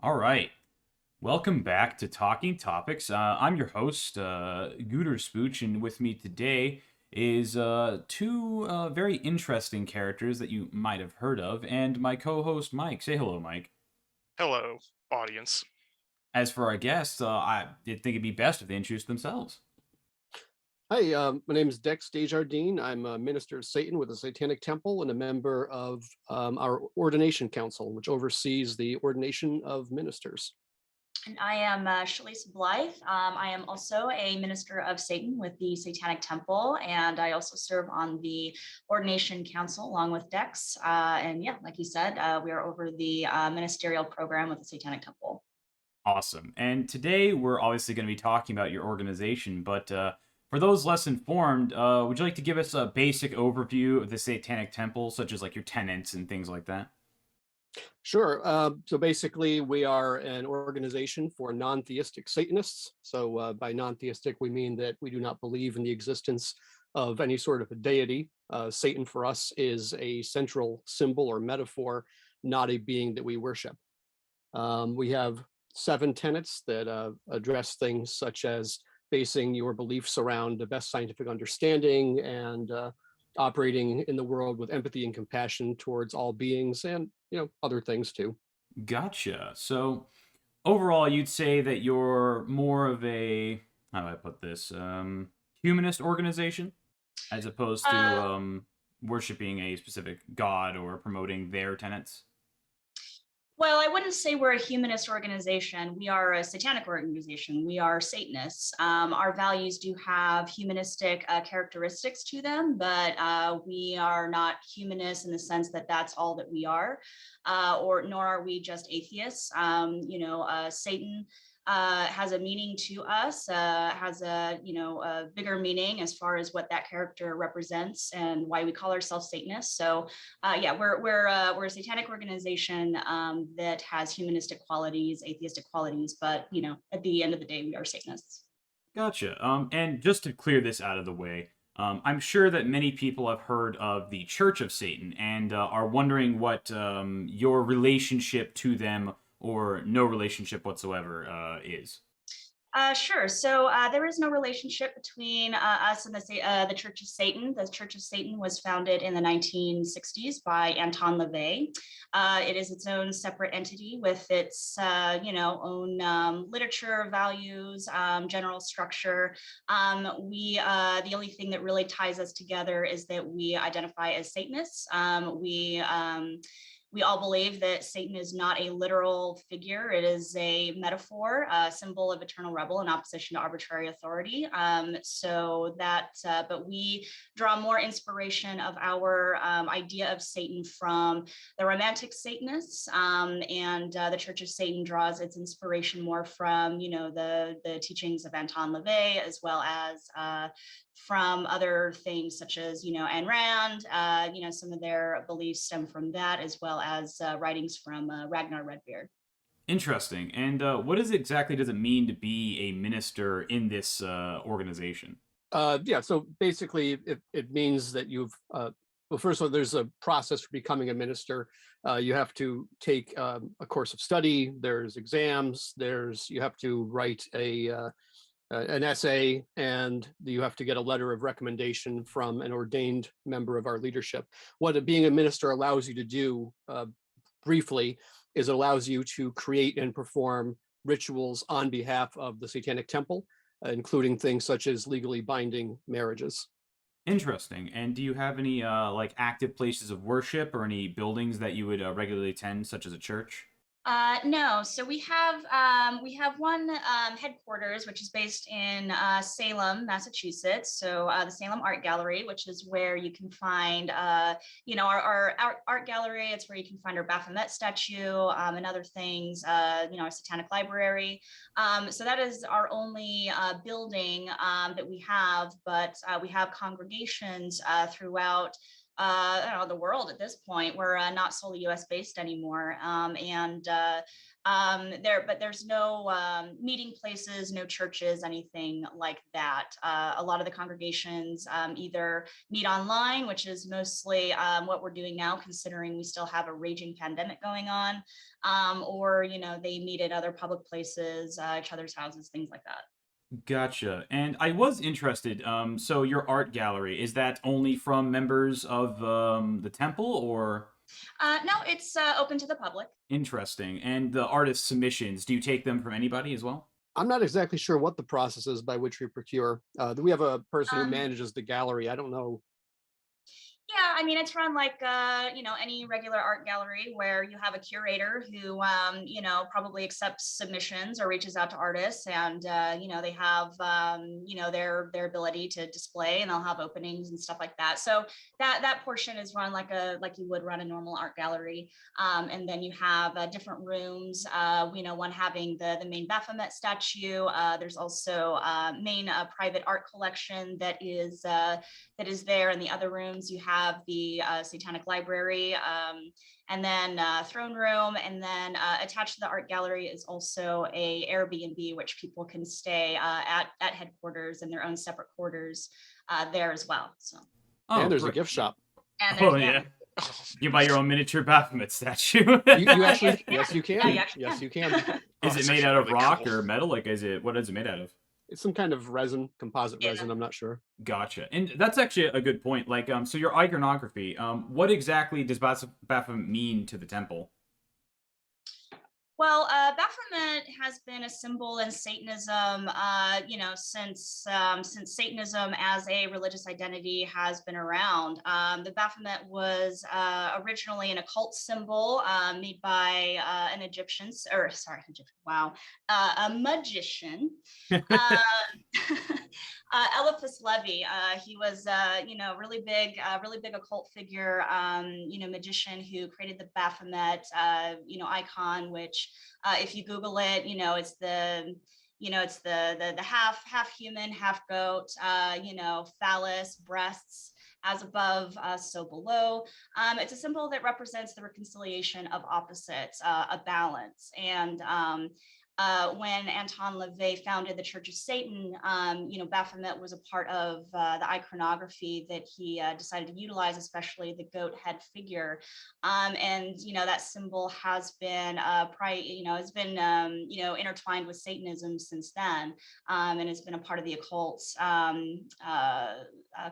All right. Welcome back to Talking Topics. I'm your host, Gooter Spooch, and with me today is two very interesting characters that you might have heard of, and my co host, Mike. Say hello, Mike. Hello, audience. As for our guests, I did think it'd be best if they introduced themselves. Hi, my name is Dex Desjardins. I'm a minister of Satan with the Satanic Temple and a member of our Ordination Council, which oversees the ordination of ministers. And I am Chalice Blythe. I am also a minister of Satan with the Satanic Temple, and I also serve on the Ordination Council along with Dex. And yeah, like you said, we are over the ministerial program with the Satanic Temple. Awesome. And today we're obviously going to be talking about your organization, but for those less informed, would you like to give us a basic overview of the Satanic Temple, such as like your tenants and things like that? Sure. So basically, we are an organization for non-theistic Satanists. So by non-theistic, we mean that we do not believe in the existence of any sort of a deity. Satan for us is a central symbol or metaphor, not a being that we worship. We have 7 tenets that address things such as basing your beliefs around the best scientific understanding and operating in the world with empathy and compassion towards all beings and other things too. Gotcha. So overall, you'd say that you're more of a, how do I put this, humanist organization as opposed to Uh, worshiping a specific god or promoting their tenets. Well, I wouldn't say we're a humanist organization. We are a satanic organization. We are Satanists. Our values do have humanistic characteristics to them, but we are not humanists in the sense that that's all that we are, or nor are we just atheists. Satan has a meaning to us, has a bigger meaning as far as what that character represents and why we call ourselves Satanists. So yeah, we're a satanic organization that has humanistic qualities, atheistic qualities, but at the end of the day, we are Satanists. Gotcha. And just to clear this out of the way, I'm sure that many people have heard of the Church of Satan and are wondering what your relationship to them or no relationship whatsoever is. Sure. So there is no relationship between us and the Church of Satan. The Church of Satan was founded in the 1960s by Anton LaVey. It is its own separate entity with its, own literature, values, general structure. The only thing that really ties us together is that we identify as Satanists. We all believe that Satan is not a literal figure. It is a metaphor, a symbol of eternal rebel in opposition to arbitrary authority. But we draw more inspiration of our idea of Satan from the Romantic Satanists, and the Church of Satan draws its inspiration more from, the teachings of Anton LaVey, as well as from other things such as, Ayn Rand. Some of their beliefs stem from that, as well as writings from Ragnar Redbeard. Interesting. And what is exactly does it mean to be a minister in this organization? Yeah, so basically it means that well, first of all, there's a process for becoming a minister. You have to take a course of study, there's exams, you have to write an essay, and you have to get a letter of recommendation from an ordained member of our leadership. What being a minister allows you to do, briefly, is it allows you to create and perform rituals on behalf of the Satanic Temple, including things such as legally binding marriages. Interesting. And do you have any like active places of worship or any buildings that you would regularly attend, such as a church? No, so we have one headquarters, which is based in Salem, Massachusetts. So the Salem Art Gallery, which is where you can find, our art gallery. It's where you can find our Baphomet statue and other things. Our Satanic Library. So that is our only building that we have, but we have congregations throughout I don't know, the world at this point. We're not solely US based anymore. But there's no meeting places, no churches, anything like that. A lot of the congregations either meet online, which is mostly what we're doing now, considering we still have a raging pandemic going on, or, they meet at other public places, each other's houses, things like that. Gotcha. And I was interested. So your art gallery, is that only from members of the temple, or No, it's open to the public. interesting? And the artist submissions, do you take them from anybody as well? I'm not exactly sure what the process is by which we procure. We have a person who Um, manages the gallery. I don't know. Yeah, I mean, it's run like, any regular art gallery where you have a curator who, probably accepts submissions or reaches out to artists, and, they have, their ability to display, and they'll have openings and stuff like that. So that portion is run like you would run a normal art gallery. And then you have different rooms, one having the main Baphomet statue. There's also main private art collection that is there. In the other rooms, you have the Satanic library, and then throne room, and then attached to the art gallery is also a Airbnb, which people can stay at headquarters in their own separate quarters there as well. So, Oh, And there's a great. gift shop. and Oh, there's, yeah. Oh, You buy your own miniature Baphomet statue. You actually, Yes, yes, you yeah, can. you actually Yes, can. you can. Is it that's made actually out of really rock cool. or metal? Like, what is it made out of? It's some kind of resin, composite Yeah. resin. I'm not sure. Gotcha. And that's actually a good point. Like, so your iconography, what exactly does Baphomet mean to the temple? Well, Baphomet has been a symbol in Satanism, since Satanism as a religious identity has been around. The Baphomet was originally an occult symbol made by an Egyptian, or sorry, Egyptian, wow, a magician. uh, Eliphas Levi. He was, really big occult figure, magician who created the Baphomet, icon, which, if you Google it, it's the half human, half goat, phallus, breasts, as above, so below. It's a symbol that represents the reconciliation of opposites, a balance. And when Anton LaVey founded the Church of Satan, Baphomet was a part of the iconography that he decided to utilize, especially the goat head figure. And that symbol has been intertwined with Satanism since then, and has been a part of the occult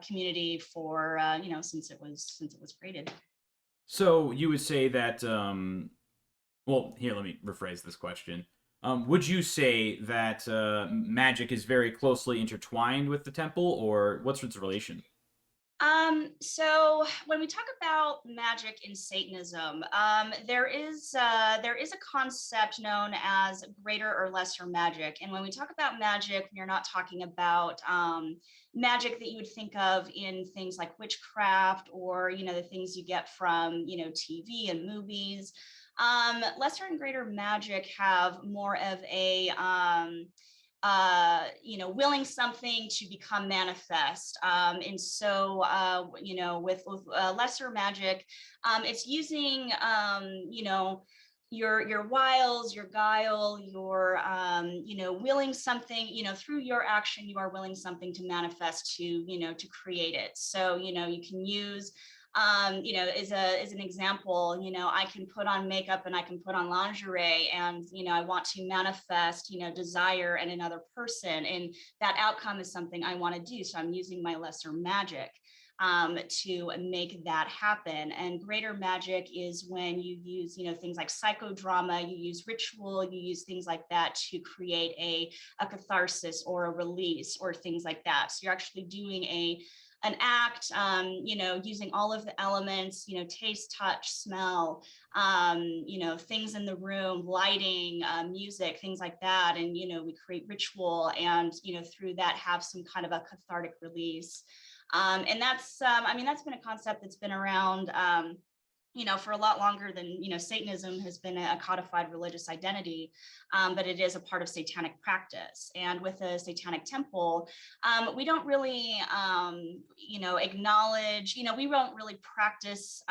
community for since it was created. So you would say that, well, here, let me rephrase this question. Would you say that magic is very closely intertwined with the temple, or what's its relation? So when we talk about magic in Satanism, there is a concept known as greater or lesser magic. And when we talk about magic, we are not talking about magic that you would think of in things like witchcraft, or the things you get from TV and movies. Lesser and greater magic have more of a willing something to become manifest. And so, with lesser magic, it's using, your wiles, your guile, your, willing something, through your action, you are willing something to manifest, to create it. So, you can use, as an example, I can put on makeup and I can put on lingerie, and, I want to manifest, desire in another person. And that outcome is something I want to do. So I'm using my lesser magic to make that happen. And greater magic is when you use, things like psychodrama, you use ritual, you use things like that to create a catharsis or a release or things like that. So you're actually doing an act, using all of the elements, taste, touch, smell, things in the room, lighting, music, things like that. And, we create ritual, and, through that have some kind of a cathartic release. And that's been a concept that's been around, for a lot longer than, Satanism has been a codified religious identity, but it is a part of satanic practice. And with a satanic temple, we don't really, acknowledge, we don't really practice,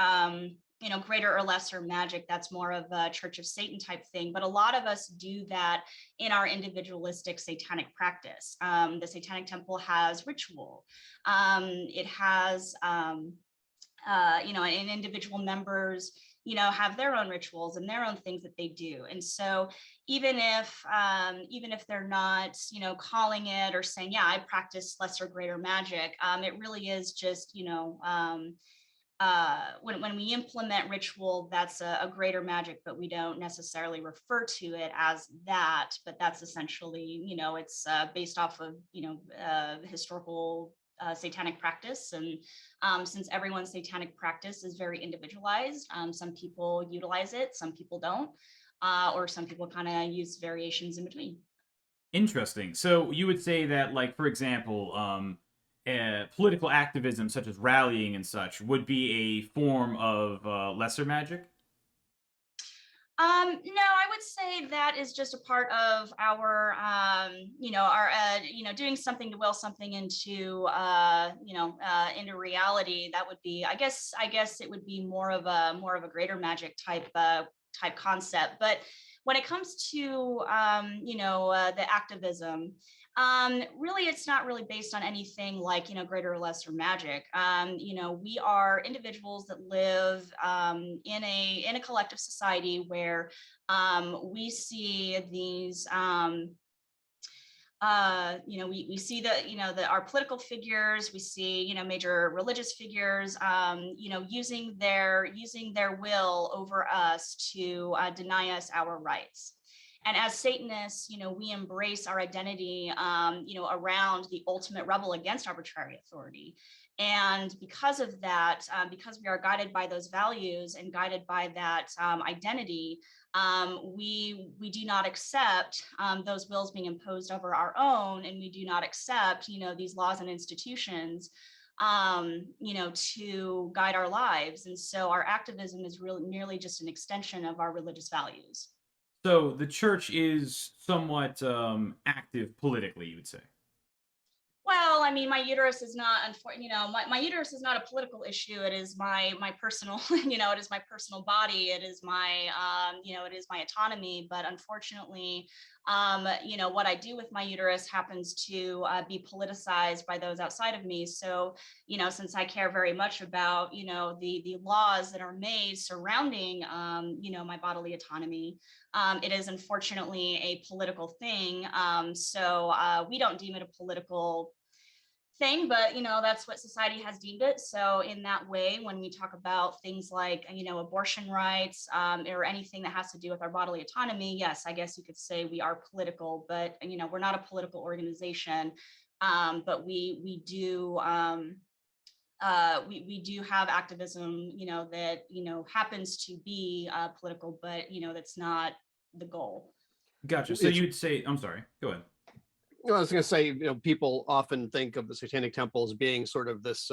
greater or lesser magic. That's more of a Church of Satan type thing. But a lot of us do that in our individualistic satanic practice. The Satanic Temple has ritual. It has, and individual members, have their own rituals and their own things that they do. And so even if they're not, calling it or saying, yeah, I practice lesser greater magic, it really is just, when we implement ritual, that's a greater magic, but we don't necessarily refer to it as that. But that's essentially, it's based off of, historical satanic practice. And since everyone's satanic practice is very individualized, some people utilize it, some people don't, or some people kind of use variations in between. Interesting. So you would say that, like, for example, political activism such as rallying and such would be a form of lesser magic? No, I would say that is just a part of our, doing something to will something into reality. That would be, I guess it would be more of a greater magic type concept. But when it comes to, the activism, really, it's not really based on anything like, greater or lesser magic. We are individuals that live in a collective society where we see these, we see our political figures, we see, major religious figures, using their will over us to deny us our rights. And as Satanists, we embrace our identity, around the ultimate rebel against arbitrary authority. And because of that, because we are guided by those values and guided by that identity, we do not accept those wills being imposed over our own, and we do not accept, these laws and institutions, to guide our lives. And so our activism is really merely just an extension of our religious values. So the church is somewhat active politically, you would say. Well, I mean, my uterus is not, my uterus is not a political issue. It is my personal, it is my personal body. It is my, it is my autonomy. But unfortunately, what I do with my uterus happens to be politicized by those outside of me. So, since I care very much about, the laws that are made surrounding, my bodily autonomy, it is unfortunately a political thing. So we don't deem it a political thing, but that's what society has deemed it. So in that way, when we talk about things like abortion rights, or anything that has to do with our bodily autonomy, yes, I guess you could say we are political, but we're not a political organization. But we do we do have activism, that happens to be political, but that's not the goal. Gotcha. So you'd say, I'm sorry, go ahead. I was going to say, people often think of the Satanic Temple as being sort of this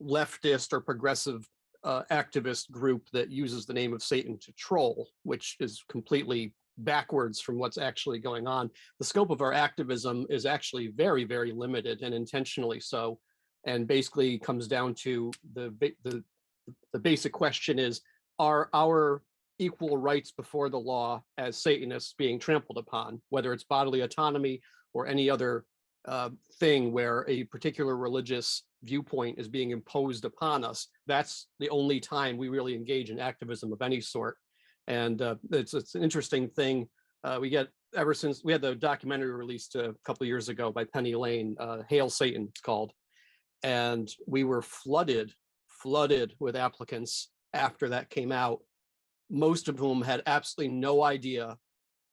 leftist or progressive activist group that uses the name of Satan to troll, which is completely backwards from what's actually going on. The scope of our activism is actually very, very limited, and intentionally so, and basically comes down to the basic question is, are our equal rights before the law as Satanists being trampled upon, whether it's bodily autonomy or any other thing where a particular religious viewpoint is being imposed upon us. That's the only time we really engage in activism of any sort. And it's an interesting thing. We get, ever since we had the documentary released a couple of years ago by Penny Lane, Hail Satan, it's called. And we were flooded with applicants after that came out, most of whom had absolutely no idea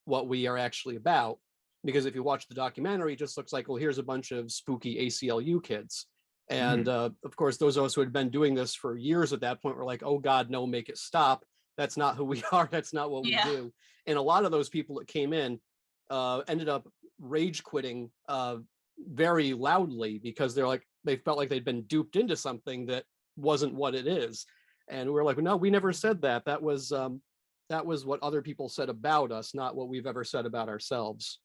what we are actually about. Because if you watch the documentary, it just looks like, well, here's a bunch of spooky ACLU kids. And of course, those of us who had been doing this for years at that point were like, oh God, no, make it stop. That's not who we are. That's not what we do. And a lot of those people that came in ended up rage quitting very loudly, because they felt like they'd been duped into something that wasn't what it is. And we're like, no, we never said that. That was what other people said about us, not what we've ever said about ourselves.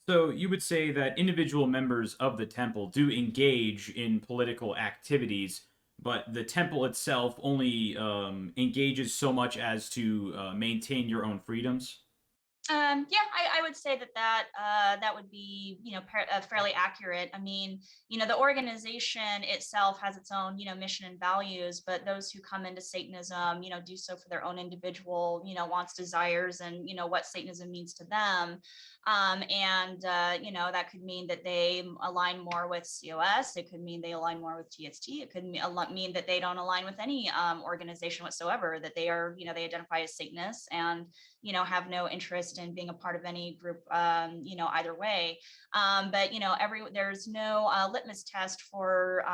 So you would say that individual members of the temple do engage in political activities, but the temple itself only engages so much as to maintain your own freedoms? Yeah, I would say that would be, fairly accurate. I mean, the organization itself has its own, mission and values, but those who come into Satanism, do so for their own individual, wants, desires, and what Satanism means to them. That could mean that they align more with COS. It could mean they align more with TST. It could mean that they don't align with any organization whatsoever. That they are, they identify as Satanists and have no interest in being a part of any group, either way. But there's no litmus test for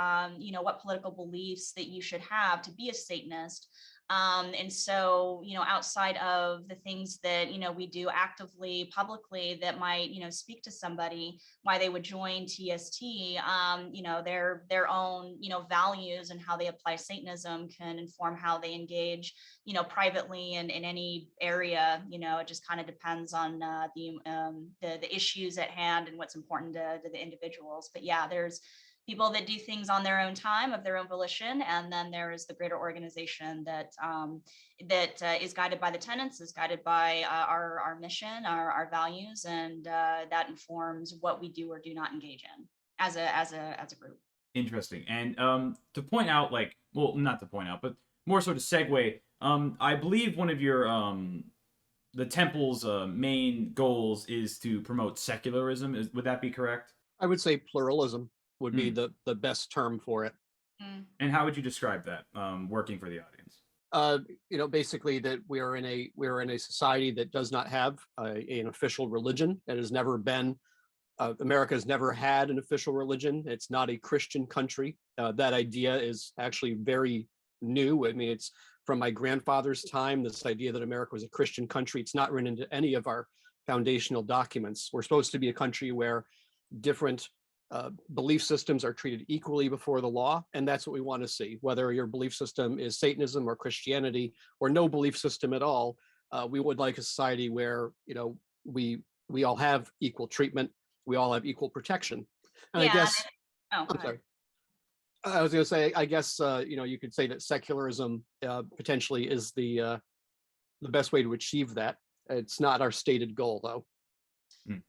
what political beliefs that you should have to be a Satanist. And so, outside of the things that, we do actively, publicly, that might, speak to somebody why they would join TST, their own, values and how they apply Satanism can inform how they engage, privately in any area. It just kind of depends on the issues at hand and what's important to the individuals. But yeah, there's people that do things on their own time, of their own volition, and then there is the greater organization that is guided by the tenets, is guided by our mission, our values, and that informs what we do or do not engage in as a group. Interesting. And to point out, like, well, not to point out, but more so to segue, I believe one of your the temple's main goals is to promote secularism. Would that be correct? I would say pluralism would be the best term for it. And how would you describe that, working for the audience? Basically that we're in a society that does not have an official religion. It has never been. America has never had an official religion. It's not a Christian country. That idea is actually very new. I mean, it's from my grandfather's time, this idea that America was a Christian country. It's not written into any of our foundational documents. We're supposed to be a country where different belief systems are treated equally before the law, and that's what we want to see. Whether your belief system is Satanism or Christianity or no belief system at all, we would like a society where we all have equal treatment, we all have equal protection. And Yeah. I guess Oh, I'm sorry. I was going to say, I guess you could say that secularism potentially is the best way to achieve that. It's not our stated goal, though.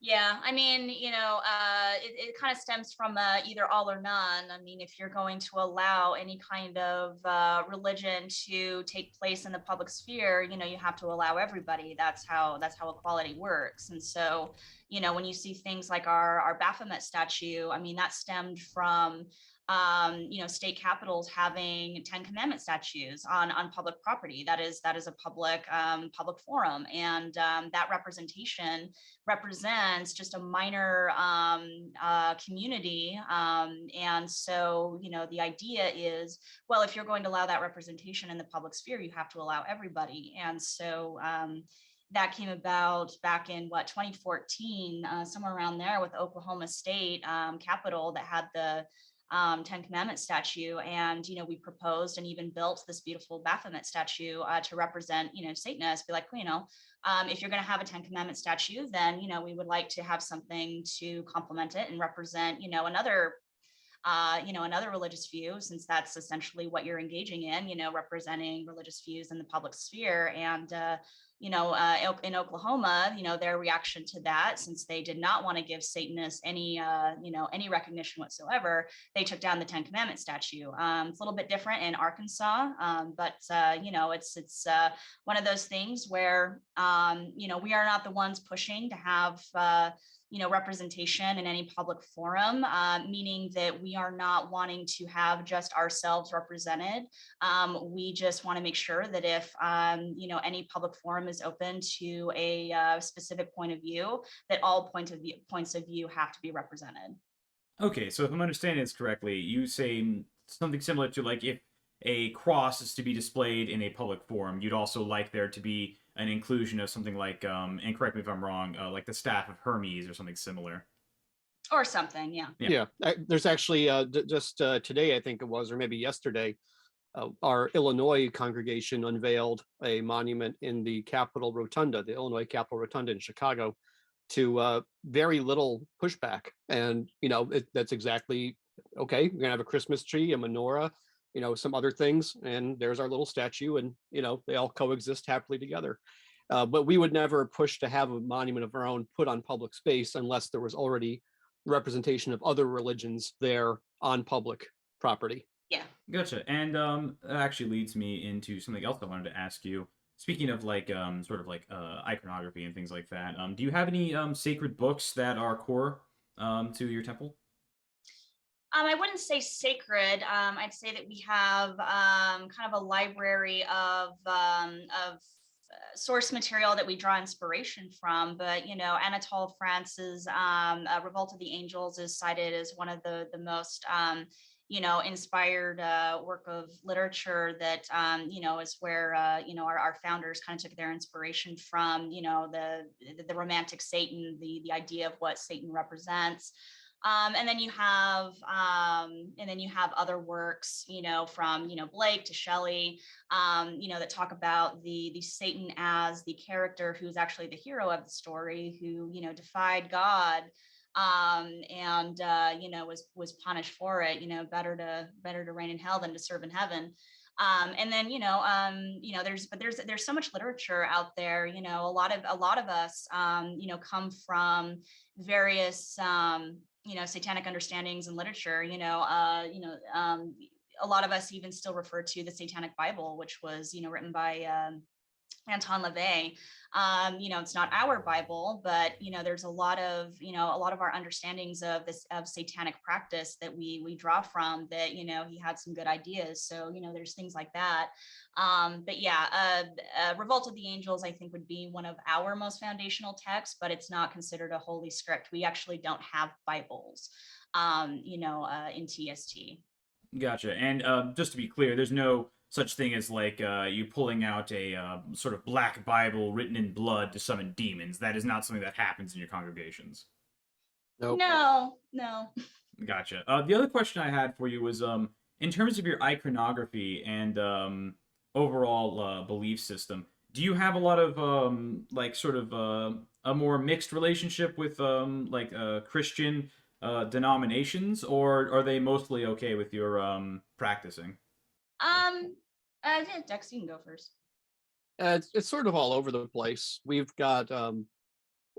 Yeah, I mean, it kind of stems from either all or none. I mean, if you're going to allow any kind of religion to take place in the public sphere, you have to allow everybody. That's how equality works. And so, when you see things like our Baphomet statue, I mean, that stemmed from state capitals having 10 Commandment statues on public property. That is a public forum, and that representation represents just a minor community. And so, the idea is, well, if you're going to allow that representation in the public sphere, you have to allow everybody. And so that came about back in 2014, somewhere around there, with Oklahoma State Capitol that had the 10 Commandment statue. And, we proposed and even built this beautiful Baphomet statue to represent, Satanists. Be like, if you're going to have a 10 Commandment statue, then, we would like to have something to complement it and represent, another religious view, since that's essentially what you're engaging in, representing religious views in the public sphere. And, in Oklahoma, their reaction to that, since they did not want to give Satanists any recognition whatsoever, they took down the 10 Commandment statue. It's a little bit different in Arkansas, but it's one of those things where, we are not the ones pushing to have representation in any public forum, meaning that we are not wanting to have just ourselves represented. We just want to make sure that if any public forum is open to a specific point of view, that all points of view have to be represented. Okay, so if I'm understanding this correctly, you say something similar to, like, if a cross is to be displayed in a public forum, you'd also like there to be an inclusion of something like, and correct me if I'm wrong, like the staff of Hermes or something similar. Or something, yeah. Yeah. There's actually just today, I think it was, or maybe yesterday, our Illinois congregation unveiled a monument in the Capitol Rotunda, the Illinois Capitol Rotunda in Chicago, to very little pushback. And, that's exactly, okay, we're gonna have a Christmas tree, a menorah, some other things, and there's our little statue, and, they all coexist happily together. But we would never push to have a monument of our own put on public space unless there was already representation of other religions there on public property. Yeah. Gotcha. And that actually leads me into something else I wanted to ask you. Speaking of like sort of like iconography and things like that, do you have any sacred books that are core to your temple? I wouldn't say sacred. I'd say that we have kind of a library of source material that we draw inspiration from. But Anatole France's Revolt of the Angels is cited as one of the most inspired work of literature that is where our founders kind of took their inspiration from. The romantic Satan, the idea of what Satan represents. And then you have other works, from Blake to Shelley, that talk about the Satan as the character who's actually the hero of the story, who defied God, and was punished for it. Better to reign in hell than to serve in heaven. And then there's so much literature out there. A lot of us come from various satanic understandings and literature. A lot of us even still refer to the Satanic Bible, which was written by Anton LaVey. It's not our Bible, but there's a lot of our understandings of satanic practice that we draw from. That he had some good ideas. So there's things like that. But yeah, Revolt of the Angels, I think, would be one of our most foundational texts, but it's not considered a holy script. We actually don't have Bibles, in TST. Gotcha. And just to be clear, there's no such thing as like you pulling out a sort of black Bible written in blood to summon demons. That is not something that happens in your congregations. Nope. No. Gotcha. The other question I had for you was in terms of your iconography and overall belief system, do you have a lot of like sort of a more mixed relationship with Christian denominations, or are they mostly okay with your practicing? Yeah, Dex, you can go first. It's sort of all over the place. We've got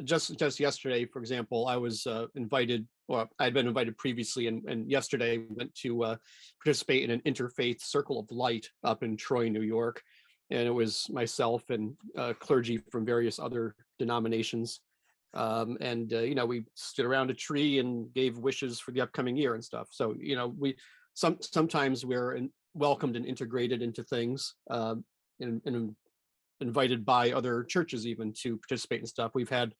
just yesterday, for example, I was invited, or I'd been invited previously, and yesterday went to participate in an interfaith circle of light up in Troy, New York, and it was myself and clergy from various other denominations, and we stood around a tree and gave wishes for the upcoming year and stuff. So we sometimes we're welcomed and integrated into things, and invited by other churches even to participate in stuff. We've had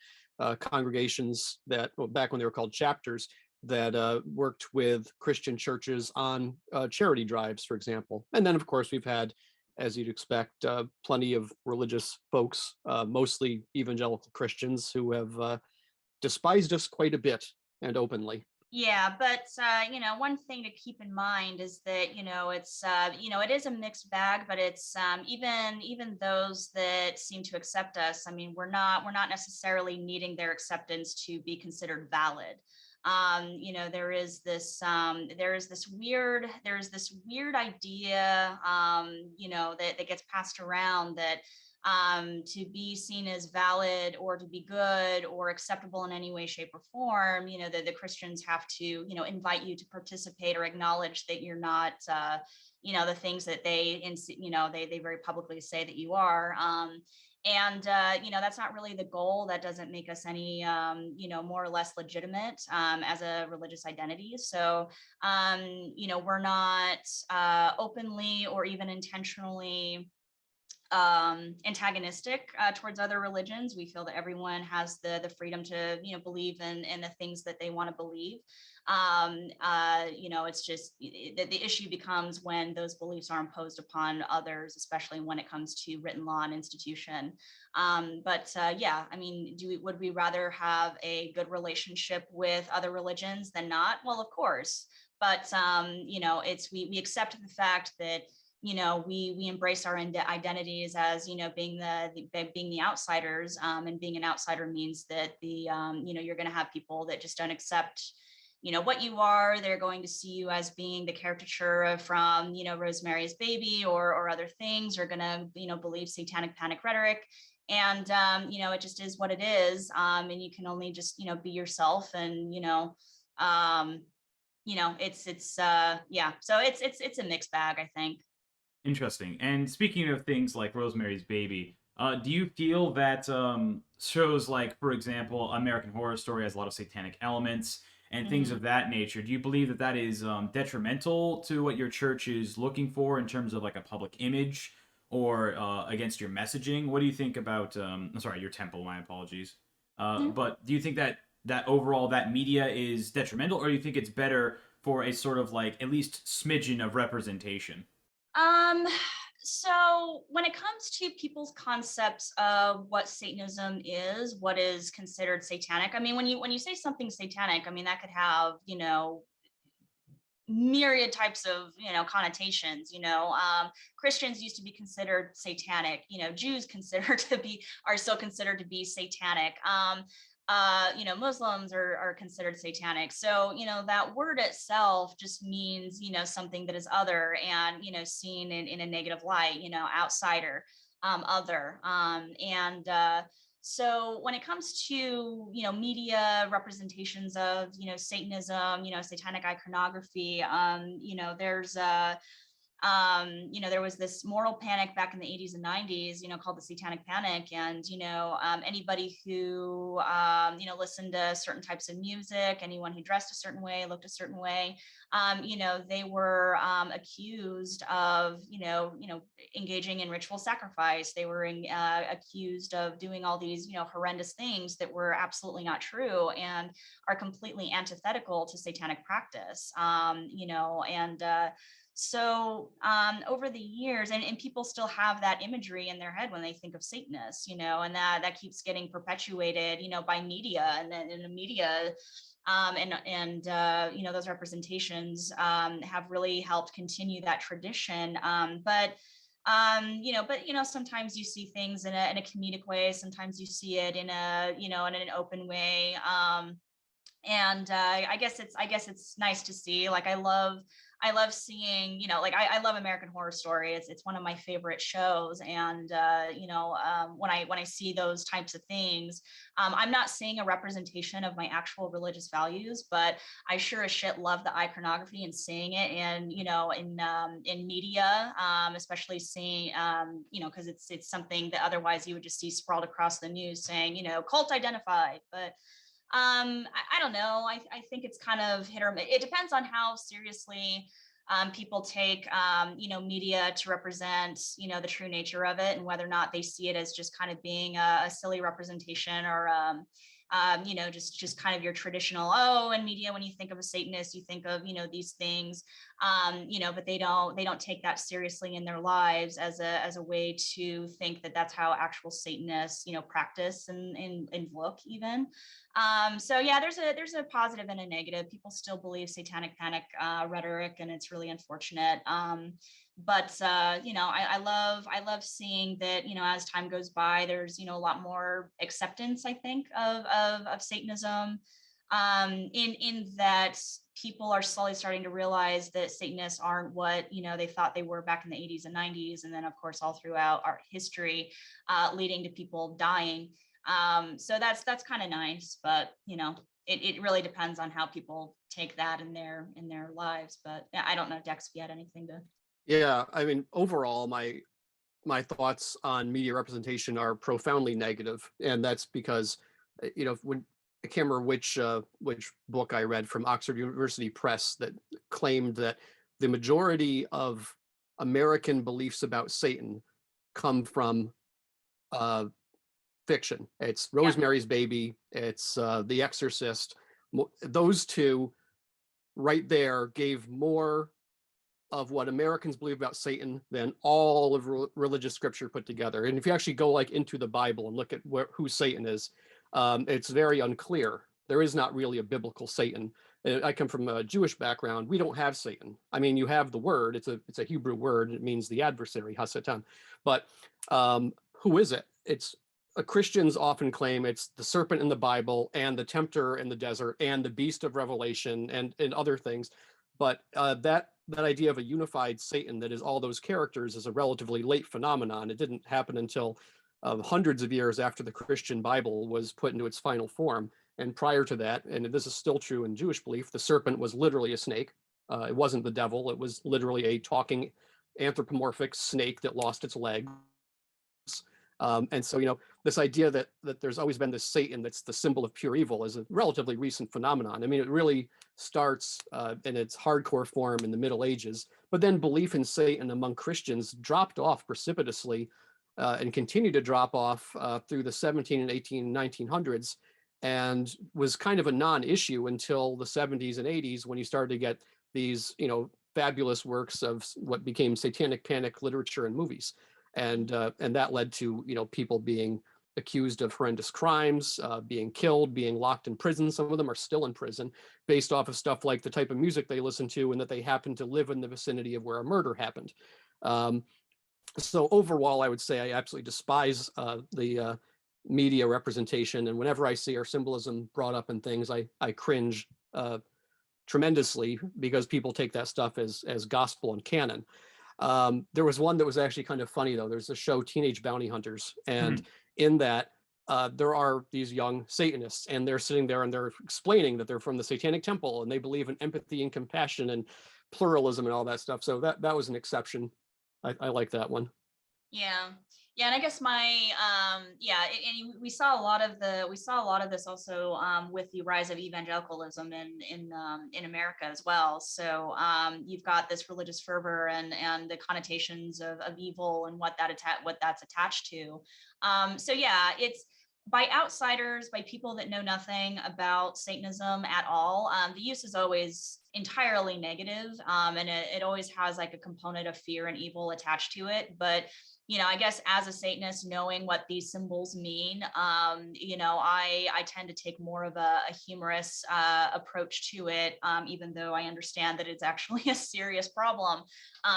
congregations that, back when they were called chapters, that worked with Christian churches on charity drives, for example. And then, of course, we've had, as you'd expect, plenty of religious folks, mostly evangelical Christians, who have despised us quite a bit and openly. Yeah, but one thing to keep in mind is that it's it is a mixed bag, but it's even those that seem to accept us. I mean, we're not necessarily needing their acceptance to be considered valid. There is this weird idea that gets passed around, that to be seen as valid or to be good or acceptable in any way, shape, or form, the Christians have to, invite you to participate or acknowledge that you're not, the things that they very publicly say that you are. And that's not really the goal. That doesn't make us any more or less legitimate as a religious identity. So we're not openly or even intentionally antagonistic towards other religions. We feel that everyone has the freedom to believe in the things that they want to believe. It's just the issue becomes when those beliefs are imposed upon others, especially when it comes to written law and institution. Yeah, I mean, would we rather have a good relationship with other religions than not? Well, of course, but we accept the fact that we embrace our identities as, being the outsiders, and being an outsider means that you're going to have people that just don't accept what you are. They're going to see you as being the caricature from Rosemary's Baby or other things, or going to believe satanic panic rhetoric. And it just is what it is, and you can only just be yourself. And yeah, so it's a mixed bag, I think. Interesting. And speaking of things like Rosemary's Baby, do you feel that shows like, for example, American Horror Story has a lot of satanic elements and things of that nature? Do you believe that that is detrimental to what your church is looking for in terms of like a public image, or against your messaging? What do you think about? Sorry, your temple. My apologies. But do you think that overall that media is detrimental, or do you think it's better for a sort of like at least smidgen of representation? So when it comes to people's concepts of what Satanism is, what is considered satanic, I mean, when you say something satanic, I mean, that could have, myriad types of, connotations. Christians used to be considered satanic, Jews are still considered to be satanic. Muslims are considered satanic. So, that word itself just means, something that is other and, seen in a negative light, outsider, other. So when it comes to, media representations of, Satanism, satanic iconography, there's there was this moral panic back in the 80s and 90s, called the Satanic Panic. And, anybody who, listened to certain types of music, anyone who dressed a certain way, looked a certain way, they were accused of, engaging in ritual sacrifice. They were accused of doing all these, horrendous things that were absolutely not true and are completely antithetical to satanic practice. So over the years, and people still have that imagery in their head when they think of Satanists, and that keeps getting perpetuated, by media, and then in the media, those representations have really helped continue that tradition. But sometimes you see things in a comedic way. Sometimes you see it in in an open way. I guess it's nice to see. Like I love seeing, I love American Horror Story. It's one of my favorite shows. And, when I see those types of things, I'm not seeing a representation of my actual religious values, but I sure as shit love the iconography and seeing it in media, especially seeing, because it's something that otherwise you would just see sprawled across the news saying, cult identified. But I don't know. I think it's kind of hit or miss. It depends on how seriously people take, media to represent, the true nature of it, and whether or not they see it as just kind of being a silly representation, or, just kind of your traditional, in media, when you think of a Satanist, you think of, these things, but they don't take that seriously in their lives as a way to think that that's how actual Satanists, practice and look even. So yeah, there's a positive and a negative. People still believe satanic panic rhetoric, and it's really unfortunate. But I love seeing that, as time goes by, there's, a lot more acceptance, I think, of Satanism, in that people are slowly starting to realize that Satanists aren't what, they thought they were back in the 80s and 90s. And then, of course, all throughout our history, leading to people dying. So that's kind of nice, but, it really depends on how people take that in their lives. But yeah, I don't know, Dex, if you had anything to. Yeah, I mean, overall, my thoughts on media representation are profoundly negative, and that's because, when I can't remember which book I read from Oxford University Press that claimed that the majority of American beliefs about Satan come from fiction. It's Rosemary's Baby, it's The Exorcist. Those two right there gave more of what Americans believe about Satan than all of religious scripture put together. And if you actually go into the Bible and look at who Satan is, it's very unclear. There is not really a biblical Satan. I come from a Jewish background. We don't have Satan. I mean, you have the word. It's a Hebrew word. It means the adversary, Hasatan. But who is it? It's Christians often claim it's the serpent in the Bible and the tempter in the desert and the beast of Revelation and other things. But that idea of a unified Satan that is all those characters is a relatively late phenomenon. It didn't happen until hundreds of years after the Christian Bible was put into its final form. And prior to that, and this is still true in Jewish belief, the serpent was literally a snake. It wasn't the devil. It was literally a talking anthropomorphic snake that lost its legs. And so, this idea that there's always been this Satan that's the symbol of pure evil is a relatively recent phenomenon. I mean, it really starts in its hardcore form in the Middle Ages, but then belief in Satan among Christians dropped off precipitously and continued to drop off through the 17 and 18, 1900s, and was kind of a non-issue until the 70s and 80s when you started to get these, fabulous works of what became satanic panic literature and movies. And that led to, people being accused of horrendous crimes, being killed, being locked in prison. Some of them are still in prison based off of stuff like the type of music they listen to and that they happen to live in the vicinity of where a murder happened. So overall, I would say I absolutely despise the media representation. And whenever I see our symbolism brought up in things, I cringe tremendously because people take that stuff as gospel and canon. There was one that was actually kind of funny, though. There's a show, Teenage Bounty Hunters. And in that, there are these young Satanists, and they're sitting there and they're explaining that they're from the Satanic Temple and they believe in empathy and compassion and pluralism and all that stuff. So that was an exception. I like that one. Yeah. And I guess and we saw a lot of this also with the rise of evangelicalism in America as well. So you've got this religious fervor and the connotations of evil and what that's attached to. It's by outsiders, by people that know nothing about Satanism at all. The use is always entirely negative, and it always has like a component of fear and evil attached to it. But I guess as a Satanist, knowing what these symbols mean, I tend to take more of a humorous approach to it, even though I understand that it's actually a serious problem,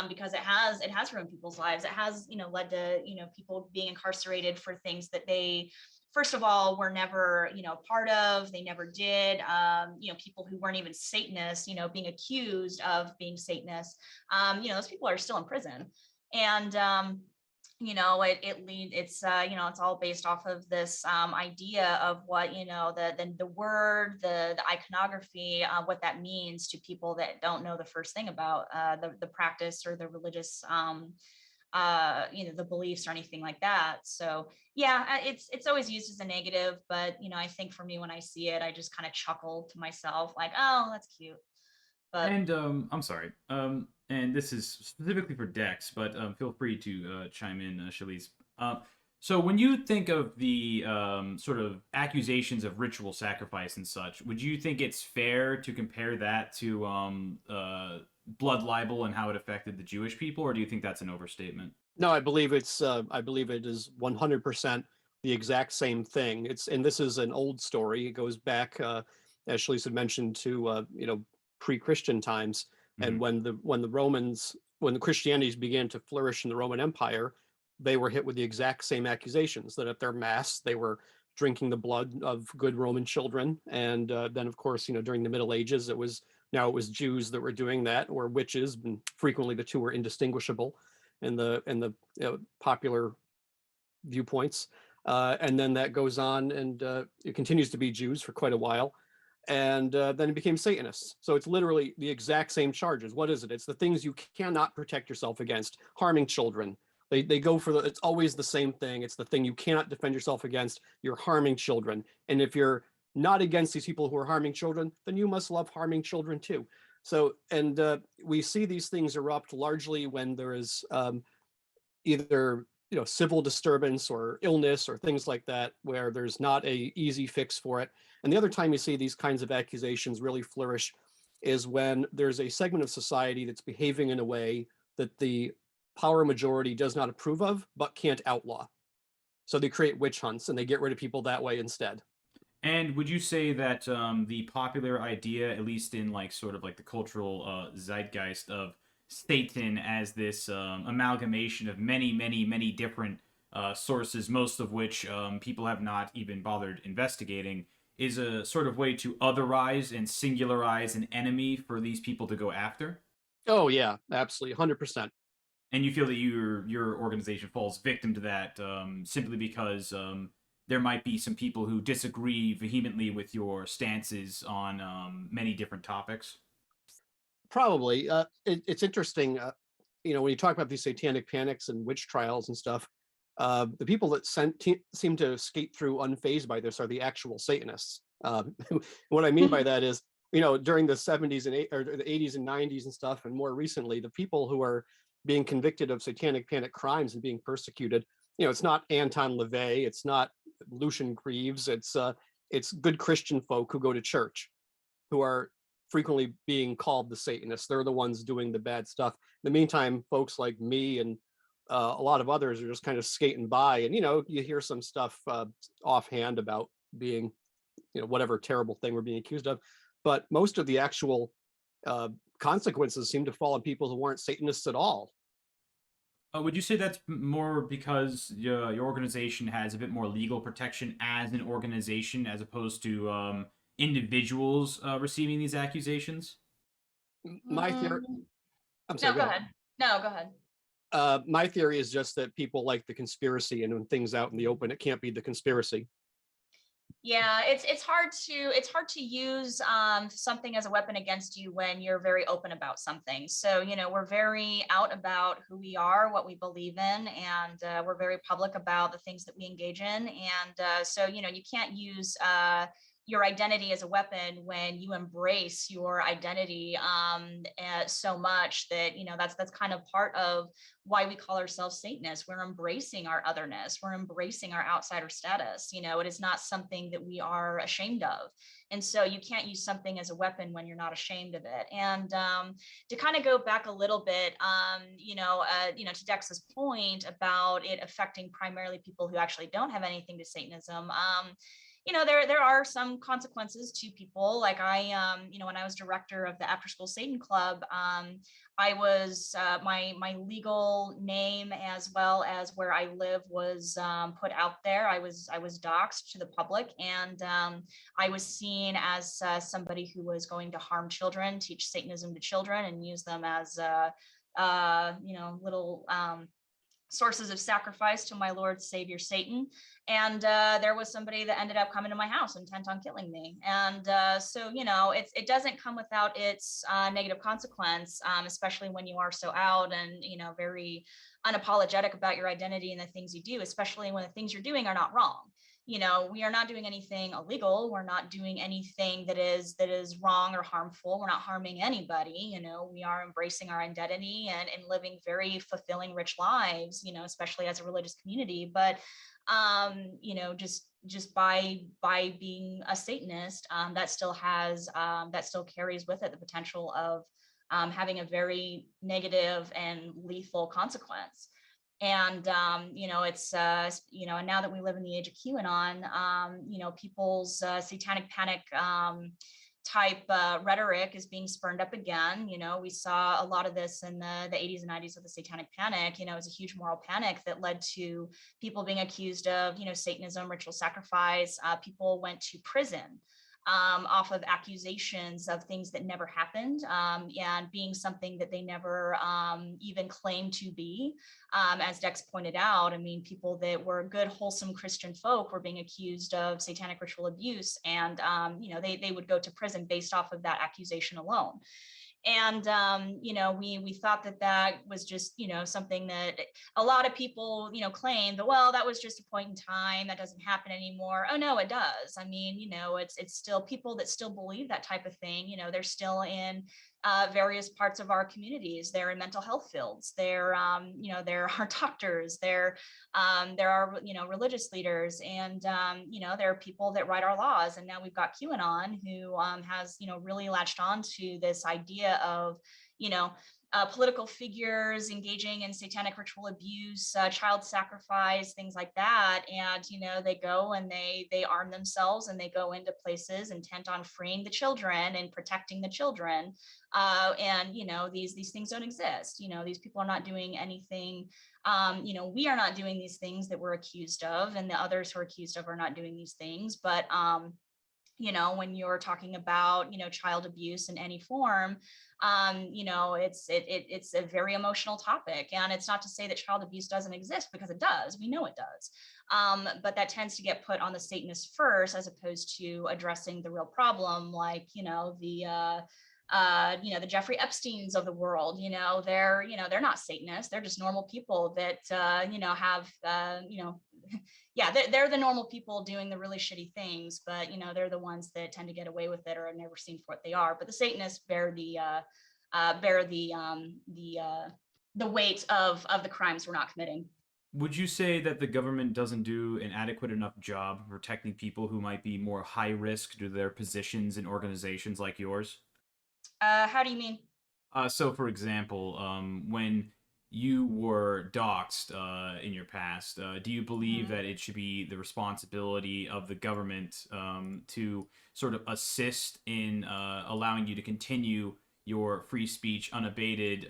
because it has ruined people's lives. It has, led to, people being incarcerated for things that they, first of all, were never, part of, they never did, people who weren't even Satanists, being accused of being Satanists, those people are still in prison. And, it's all based off of this idea of what, the word, the iconography, what that means to people that don't know the first thing about the practice or the religious, the beliefs or anything like that. So yeah, it's always used as a negative, but I think for me, when I see it, I just kind of chuckle to myself like, oh, that's cute. But And I'm sorry. And this is specifically for Dex, but feel free to chime in, Chalice. So when you think of the sort of accusations of ritual sacrifice and such, would you think it's fair to compare that to blood libel and how it affected the Jewish people, or do you think that's an overstatement? No, I believe it is 100% the exact same thing. And this is an old story. It goes back, as Shalice had mentioned, to pre-Christian times. And when the Christianities began to flourish in the Roman Empire, they were hit with the exact same accusations that at their mass they were drinking the blood of good Roman children. And then, of course, during the Middle Ages, it was Jews that were doing that, or witches, and frequently the two were indistinguishable in the popular viewpoints. And then that goes on, and it continues to be Jews for quite a while. And then it became Satanists. So it's literally the exact same charges. What is it? It's the things you cannot protect yourself against: harming children. They go for it's always the same thing. It's the thing you cannot defend yourself against. You're harming children. And if you're not against these people who are harming children, then you must love harming children too. So, and we see these things erupt largely when there is either civil disturbance or illness or things like that, where there's not a easy fix for it. And the other time you see these kinds of accusations really flourish is when there's a segment of society that's behaving in a way that the power majority does not approve of, but can't outlaw. So they create witch hunts and they get rid of people that way instead. And would you say that the popular idea, at least in like sort of like the cultural zeitgeist of Satan as this amalgamation of many, many, many different sources, most of which people have not even bothered investigating, is a sort of way to otherize and singularize an enemy for these people to go after? Oh yeah, absolutely, 100%. And you feel that your organization falls victim to that simply because there might be some people who disagree vehemently with your stances on many different topics. Probably. It's interesting. When you talk about these satanic panics and witch trials and stuff, the people that seem to skate through unfazed by this are the actual Satanists. What I mean by that is, during the 70s and or the 80s and 90s and stuff, and more recently, the people who are being convicted of satanic panic crimes and being persecuted, it's not Anton LaVey, it's not Lucian Greaves, it's good Christian folk who go to church, who are frequently being called the Satanists. They're the ones doing the bad stuff. In the meantime, folks like me and a lot of others are just kind of skating by, and you hear some stuff offhand about being, whatever terrible thing we're being accused of, but most of the actual consequences seem to fall on people who weren't Satanists at all. Would you say that's more because your organization has a bit more legal protection as an organization as opposed to individuals receiving these accusations? My theory, Mm, I'm no, sorry, go go ahead. ahead. No, go ahead. My theory is just that people like the conspiracy, and when things out in the open, it can't be the conspiracy. Yeah, it's hard to use something as a weapon against you when you're very open about something. So we're very out about who we are, what we believe in, and we're very public about the things that we engage in. And so you can't use your identity as a weapon when you embrace your identity so much that that's kind of part of why we call ourselves Satanists. We're embracing our otherness. We're embracing our outsider status. It is not something that we are ashamed of. And so you can't use something as a weapon when you're not ashamed of it. And to kind of go back a little bit, to Dex's point about it affecting primarily people who actually don't have anything to Satanism. There are some consequences to people. Like when I was director of the After School Satan Club, I was my legal name as well as where I live was put out there. I was doxxed to the public, and I was seen as somebody who was going to harm children, teach Satanism to children, and use them as little sources of sacrifice to my Lord Savior Satan. And there was somebody that ended up coming to my house intent on killing me. And so it doesn't come without its negative consequence, especially when you are so out and very unapologetic about your identity and the things you do, especially when the things you're doing are not wrong. We are not doing anything illegal. We're not doing anything that is wrong or harmful. We're not harming anybody. We are embracing our identity and living very fulfilling, rich lives, especially as a religious community. But just by being a Satanist, that still carries with it the potential of having a very negative and lethal consequence. And it's and now that we live in the age of QAnon, people's satanic panic type rhetoric is being spurned up again. We saw a lot of this in the 80s and 90s with the satanic panic. It was a huge moral panic that led to people being accused of Satanism, ritual sacrifice. People went to prison off of accusations of things that never happened, and being something that they never even claimed to be. As Dex pointed out, I mean, people that were good, wholesome Christian folk were being accused of satanic ritual abuse, and they would go to prison based off of that accusation alone. And we thought that was just something that a lot of people claim that, well, that was just a point in time, that doesn't happen anymore. Oh no, it does. I mean, it's still people that still believe that type of thing. They're still in various parts of our communities. They're in mental health fields. There are doctors. There are religious leaders, and there are people that write our laws. And now we've got QAnon, who has really latched on to this idea of political figures engaging in satanic ritual abuse, child sacrifice, things like that. And, they go and they arm themselves and they go into places intent on freeing the children and protecting the children. And, these things don't exist. These people are not doing anything. We are not doing these things that we're accused of, and the others who are accused of are not doing these things. But, when you're talking about, child abuse in any form, it's a very emotional topic. And it's not to say that child abuse doesn't exist, because it does. We know it does. But that tends to get put on the Satanists first, as opposed to addressing the real problem, like, the Jeffrey Epsteins of the world. They're not Satanists. They're just normal people that, have, yeah, they're the normal people doing the really shitty things, but, they're the ones that tend to get away with it or are never seen for what they are. But the Satanists bear the weight of the crimes we're not committing. Would you say that the government doesn't do an adequate enough job of protecting people who might be more high risk due to their positions in organizations like yours? How do you mean? So, for example, when you were doxxed in your past, do you believe that it should be the responsibility of the government to sort of assist in allowing you to continue your free speech unabated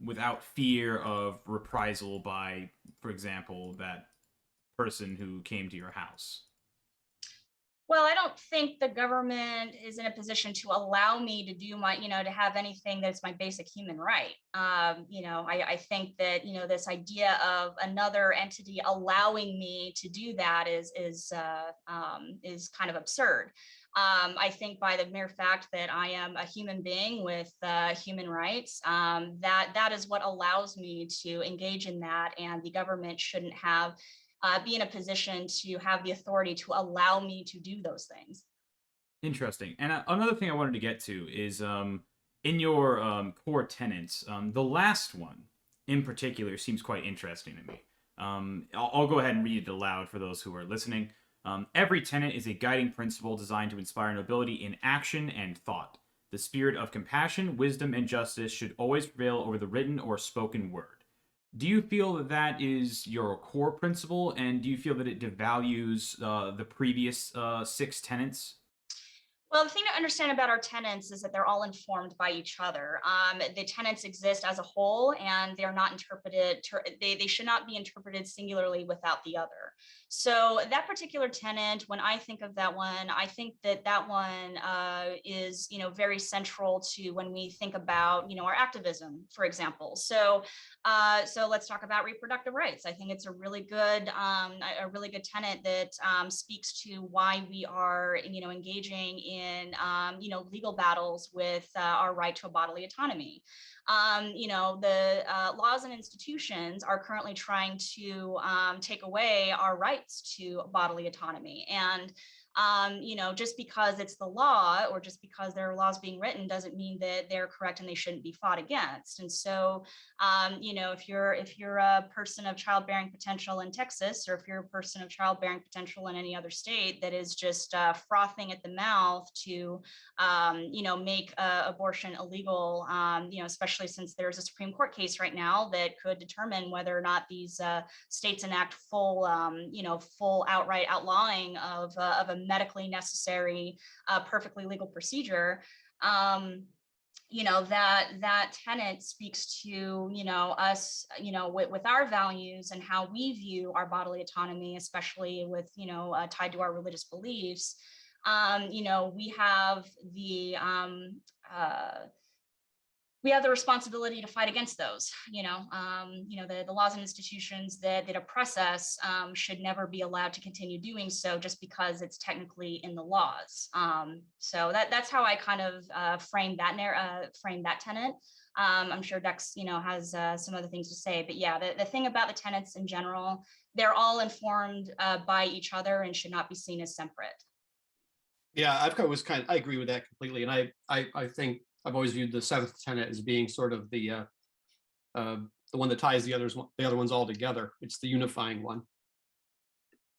without fear of reprisal by, for example, that person who came to your house? Well, I don't think the government is in a position to allow me to do my, to have anything that's my basic human right. I think that, this idea of another entity allowing me to do that is kind of absurd. I think by the mere fact that I am a human being with human rights, that is what allows me to engage in that, and the government shouldn't have be in a position to have the authority to allow me to do those things. Interesting. And another thing I wanted to get to is in your core tenets, the last one in particular seems quite interesting to me. I'll go ahead and read it aloud for those who are listening. Every tenet is a guiding principle designed to inspire nobility in action and thought. The spirit of compassion, wisdom, and justice should always prevail over the written or spoken word. Do you feel that that is your core principle, and do you feel that it devalues the previous 6 tenets? Well, the thing to understand about our tenets is that they're all informed by each other. The tenets exist as a whole, and they're not interpreted, they should not be interpreted singularly without the other. So that particular tenet, when I think of that one, I think that that one is, very central to when we think about, our activism, for example. So let's talk about reproductive rights. I think it's a really good tenet that speaks to why we are, engaging in, legal battles with our right to a bodily autonomy. The laws and institutions are currently trying to take away our rights to bodily autonomy. And just because it's the law, or just because there are laws being written, doesn't mean that they're correct and they shouldn't be fought against. And so, if you're a person of childbearing potential in Texas, or if you're a person of childbearing potential in any other state that is just frothing at the mouth to, make abortion illegal, especially since there's a Supreme Court case right now that could determine whether or not these states enact full outright outlawing of a medically necessary, perfectly legal procedure. That tenet speaks to, us, with our values and how we view our bodily autonomy, especially with, tied to our religious beliefs. We have the responsibility to fight against those. The laws and institutions that oppress us should never be allowed to continue doing so just because it's technically in the laws. So that's how I kind of frame that tenet. I'm sure Dex, has some other things to say, but yeah, the thing about the tenets in general, they're all informed by each other and should not be seen as separate. Yeah, I agree with that completely, and I think I've always viewed the 7th tenet as being sort of the one that ties the other ones all together. It's the unifying one.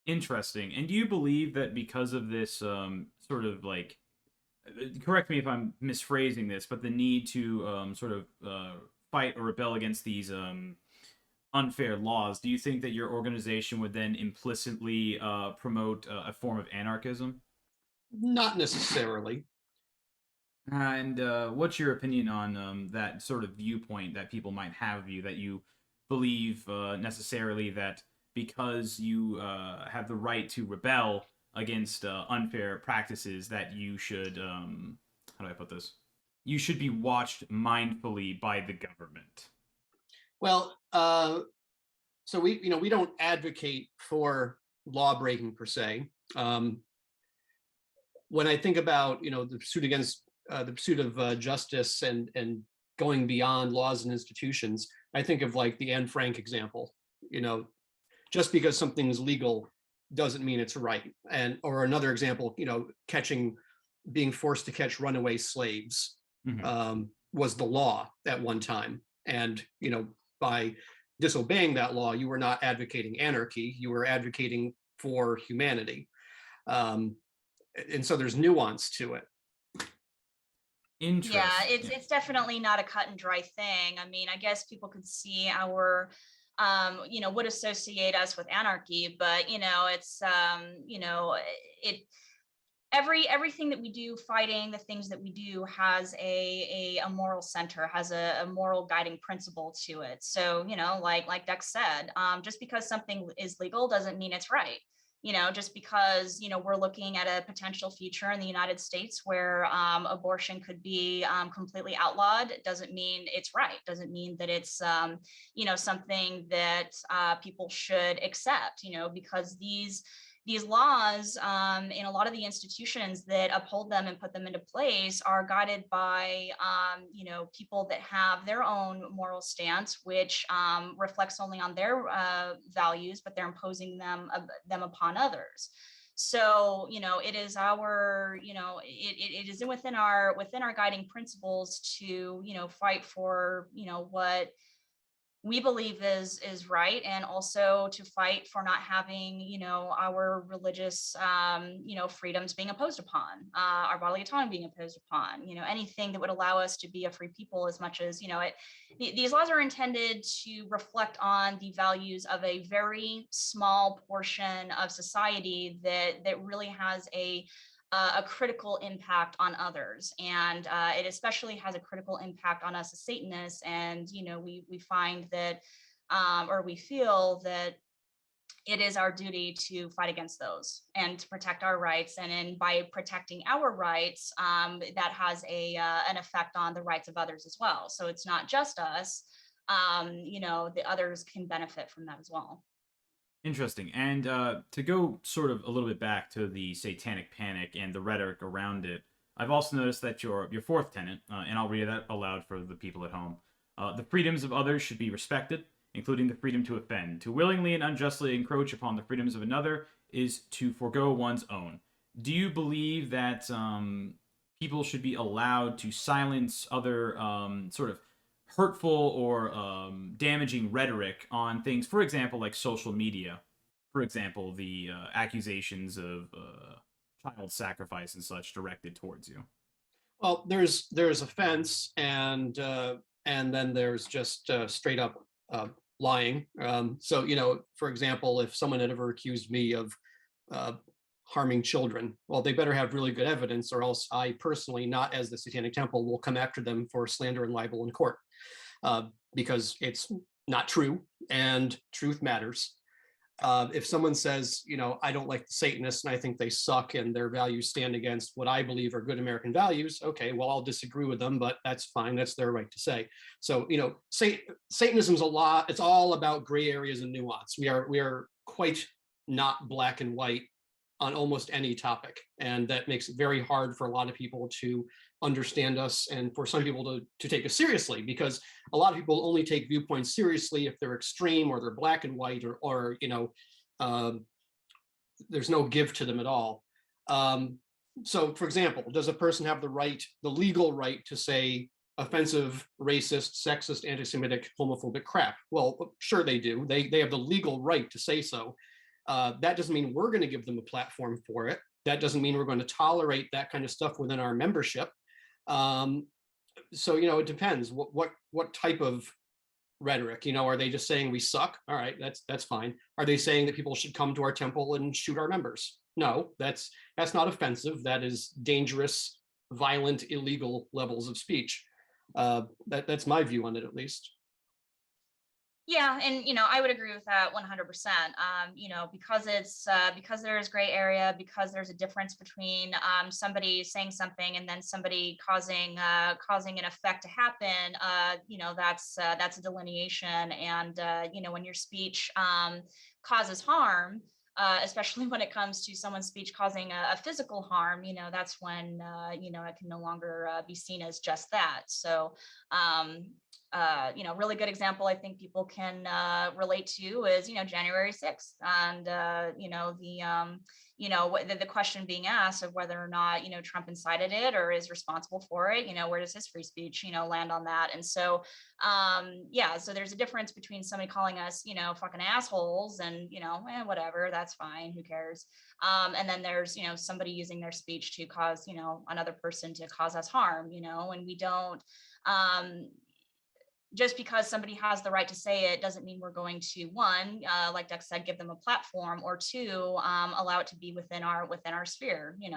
Interesting. And do you believe that because of this sort of like, correct me if I'm misphrasing this, but the need to sort of fight or rebel against these unfair laws, do you think that your organization would then implicitly promote a form of anarchism? Not necessarily. And what's your opinion on that sort of viewpoint that people might have of you, that you believe necessarily that because you have the right to rebel against unfair practices, that you should, how do I put this? You should be watched mindfully by the government. Well, so we don't advocate for law breaking per se. When I think about the pursuit of justice and going beyond laws and institutions, I think of like the Anne Frank example. Just because something is legal doesn't mean it's right. Or another example, being forced to catch runaway slaves was the law at one time, and by disobeying that law, you were not advocating anarchy, you were advocating for humanity. And so there's nuance to it. Interesting. Yeah, it's definitely not a cut and dry thing. I mean, I guess people could see our would associate us with anarchy, but it's everything that we do, fighting the things that we do, has a moral center, has a moral guiding principle to it. So like Dex said, just because something is legal doesn't mean it's right. Just because we're looking at a potential future in the United States where abortion could be completely outlawed, doesn't mean it's right, doesn't mean that it's something that people should accept, because these laws in a lot of the institutions that uphold them and put them into place are guided by people that have their own moral stance, which reflects only on their values, but they're imposing them upon others. So it is our it is within our guiding principles to fight for what we believe is right, and also to fight for not having our religious freedoms being imposed upon, our bodily autonomy being imposed upon, anything that would allow us to be a free people, as much as these laws are intended to reflect on the values of a very small portion of society that really has a critical impact on others, and it especially has a critical impact on us as Satanists. And we find that, or we feel that it is our duty to fight against those and to protect our rights. And by protecting our rights, that has an effect on the rights of others as well. So it's not just us. The others can benefit from that as well. Interesting. And to go sort of a little bit back to the Satanic Panic and the rhetoric around it, I've also noticed that your fourth tenet, and I'll read that aloud for the people at home. The freedoms of others should be respected, including the freedom to offend. To willingly and unjustly encroach upon the freedoms of another is to forego one's own. Do you believe that people should be allowed to silence other sort of hurtful or damaging rhetoric on things, for example, like social media? For example, the accusations of child sacrifice and such directed towards you. Well, there's offense, and then there's just straight up lying. So for example, if someone had ever accused me of harming children, well, they better have really good evidence, or else I personally, not as the Satanic Temple, will come after them for slander and libel in court, because it's not true, and truth matters. If someone says, I don't like the Satanists and I think they suck and their values stand against what I believe are good American values, okay, well, I'll disagree with them, but that's fine. That's their right to say. So, Satanism's it's all about gray areas and nuance. We are quite not black and white on almost any topic. And that makes it very hard for a lot of people to understand us, and for some people to take us seriously, because a lot of people only take viewpoints seriously if they're extreme or they're black and white, or there's no give to them at all. So for example, does a person have the legal right to say offensive, racist, sexist, anti-Semitic, homophobic crap? Well, sure they do. They have the legal right to say so. That doesn't mean we're going to give them a platform for it. That doesn't mean we're going to tolerate that kind of stuff within our membership. So, it depends. What type of rhetoric? Are they just saying we suck? All right, that's fine. Are they saying that people should come to our temple and shoot our members? No, that's not offensive. That is dangerous, violent, illegal levels of speech. That's my view on it, at least. Yeah, and I would agree with that 100%. Because there's gray area, because there's a difference between somebody saying something and then somebody causing an effect to happen. That's a delineation, and when your speech causes harm. Especially when it comes to someone's speech causing a physical harm, that's when it can no longer be seen as just that. So really good example I think people can relate to is January 6th, and the question being asked of whether or not Trump incited it or is responsible for it. Where does his free speech land on that? And so so there's a difference between somebody calling us fucking assholes and whatever, that's fine, who cares, and then there's somebody using their speech to cause another person to cause us harm, and we don't just because somebody has the right to say it doesn't mean we're going to, one, like Dex said, give them a platform, or two, allow it to be within our sphere. We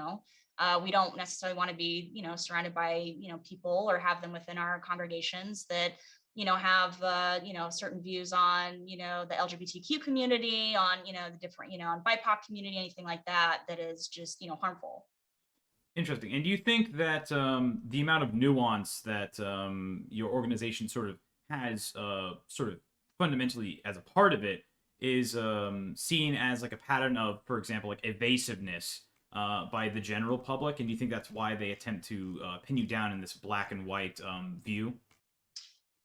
don't necessarily want to be surrounded by people or have them within our congregations that have certain views on the LGBTQ community, on the different on BIPOC community, anything like that that is just harmful. Interesting. And do you think that the amount of nuance that your organization sort of has, sort of fundamentally as a part of it, is seen as like a pattern of, for example, like evasiveness by the general public? And do you think that's why they attempt to pin you down in this black and white view?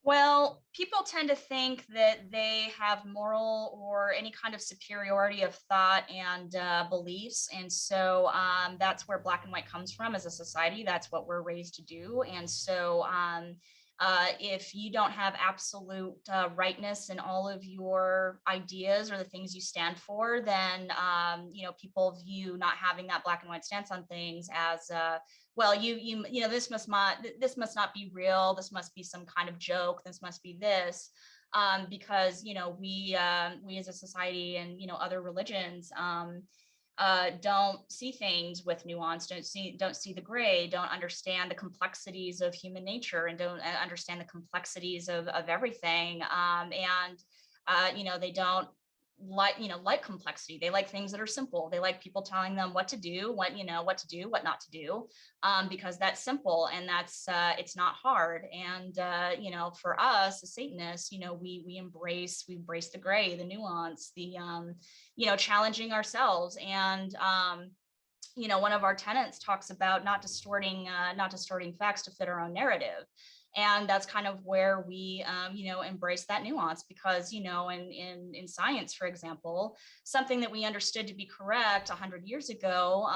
Well, people tend to think that they have moral or any kind of superiority of thought and beliefs. And so that's where black and white comes from as a society. That's what we're raised to do. And so if you don't have absolute rightness in all of your ideas or the things you stand for, then people view not having that black and white stance on things as well, this must not be real. This must be some kind of joke. This must be this, because we as a society and other religions don't see things with nuance, don't see the gray, don't understand the complexities of human nature, and don't understand the complexities of everything. And they don't like complexity. They like things that are simple. They like people telling them what to do, what to do, what not to do, because that's simple and that's it's not hard. And for us as Satanists, we embrace the gray, the nuance, the challenging ourselves. And one of our tenets talks about not distorting facts to fit our own narrative. And that's kind of where we, embrace that nuance, because, in science, for example, something that we understood to be correct 100 years ago,